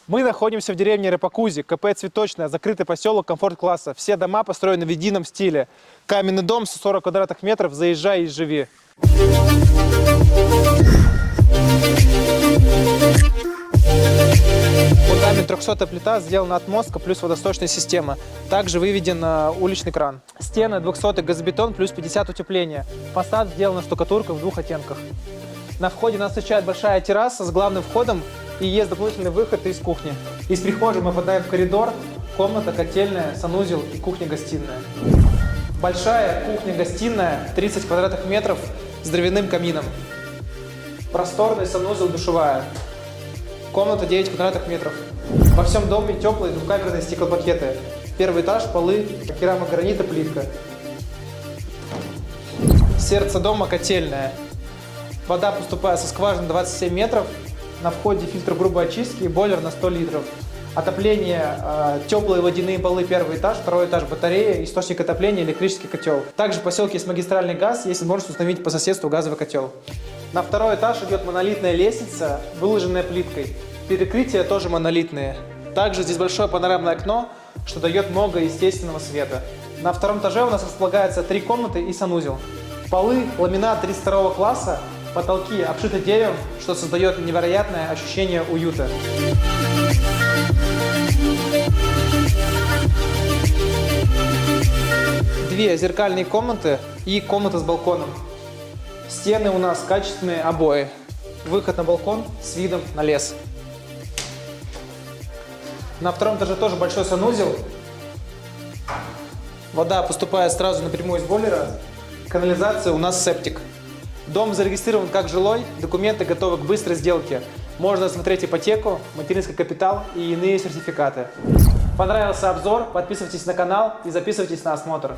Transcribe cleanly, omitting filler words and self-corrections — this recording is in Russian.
Мы находимся в деревне Репакузи, КП «Цветочная», закрытый поселок комфорт-класса. Все дома построены в едином стиле. Каменный дом, 140 квадратных метров, заезжай и живи. Фундамент 300-я плита, сделана отмостка плюс водосточная система. Также выведен уличный кран. Стены 200-й газобетон плюс 50 утепления. Фасад сделан штукатуркой в 2 оттенках. На входе нас встречает большая терраса с главным входом и есть дополнительный выход из кухни. Из прихожей мы попадаем в коридор, комната, котельная, санузел и кухня-гостиная. Большая кухня-гостиная, 30 квадратных метров с дровяным камином. Просторный санузел, душевая. Комната 9 квадратных метров. Во всем доме теплые двухкамерные стеклопакеты. Первый этаж, полы, керамогранита, плитка. Сердце дома котельная. Вода поступает со скважины 27 метров. На входе фильтр грубой очистки и бойлер на 100 литров. Отопление, теплые водяные полы, первый этаж, второй этаж батарея, источник отопления, электрический котел. Также в поселке есть магистральный газ, есть возможность установить по соседству газовый котел. На второй этаж идет монолитная лестница, выложенная плиткой. Перекрытия тоже монолитные. Также здесь большое панорамное окно, что дает много естественного света. На втором этаже у нас располагается 3 комнаты и санузел. Полы ламинат 32 класса, потолки обшиты деревом, что создает невероятное ощущение уюта. Две зеркальные комнаты и комната с балконом. Стены у нас качественные обои. Выход на балкон с видом на лес. На втором этаже тоже большой санузел. Вода поступает сразу напрямую из бойлера. Канализация у нас септик. Дом зарегистрирован как жилой, документы готовы к быстрой сделке. Можно смотреть ипотеку, материнский капитал и иные сертификаты. Понравился обзор? Подписывайтесь на канал и записывайтесь на осмотр.